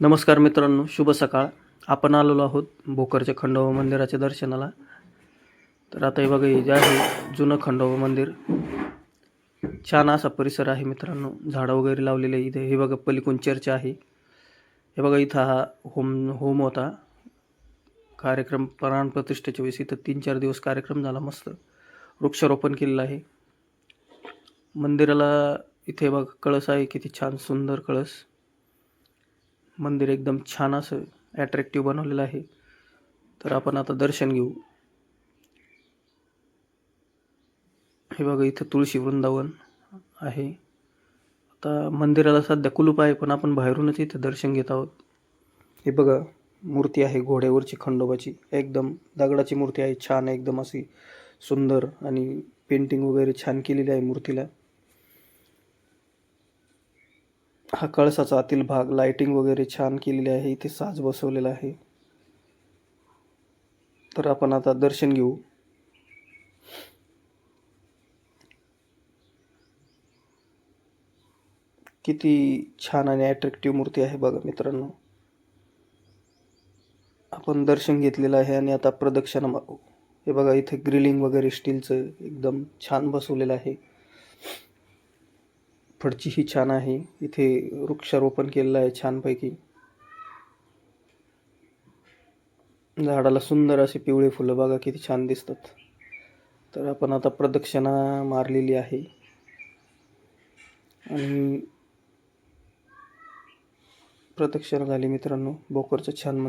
नमस्कार मित्रांनो, शुभ सकाळ. आपण आलेलो आहोत भोकरच्या खंडोबा मंदिराच्या दर्शनाला. तर आता हे बघा, हे जे आहे जुनं खंडोबा मंदिर. छान असा परिसर आहे मित्रांनो. झाडं वगैरे लावलेले आहे इथे. हे बघा पलीकडून चर्च आहे. हे बघा इथं हा होम होता. कार्यक्रम प्राण प्रतिष्ठेच्या वेळेस इथं 3-4 दिवस कार्यक्रम झाला. मस्त वृक्षारोपण केलेलं आहे. मंदिराला इथे बघा कळस आहे, किती छान सुंदर कळस. मंदिर एकदम छान असं ॲट्रॅक्टिव्ह बनवलेलं आहे. तर आपण आता दर्शन घेऊ. हे बघा इथं तुळशी वृंदावन आहे. आता मंदिराला सध्या कुलूप आहे, पण आपण बाहेरूनच इथे दर्शन घेत आहोत. हे बघा मूर्ती आहे घोड्यावरची खंडोबाची. एकदम दगडाची मूर्ती आहे, छान एकदम अशी सुंदर, आणि पेंटिंग वगैरे छान केलेली आहे मूर्तीला. हा कळसाचा आतील भाग, लाइटिंग वगैरे छान केलेली आहे. इथे साज बसवलेला आहे. तर आपण आता दर्शन घेऊ. किती छान आणि ॲट्रॅक्टिव्ह मूर्ती आहे बघा मित्रांनो. आपण दर्शन घेतलेलं आहे आणि आता प्रदक्षिणा मारू. हे बघा इथे ग्रिलिंग वगैरे स्टीलचं एकदम छान बसवलेलं आहे. फडची ही छान आहे. इथे वृक्षारोपण केलेलं आहे छानपैकी. झाडाला सुंदर असे पिवळे फुलं बघा किती छान दिसतात. तर आपण आता प्रदक्षिणा मारलेली आहे आणि प्रदक्षिणा झाली मित्रांनो. भोकरचं छान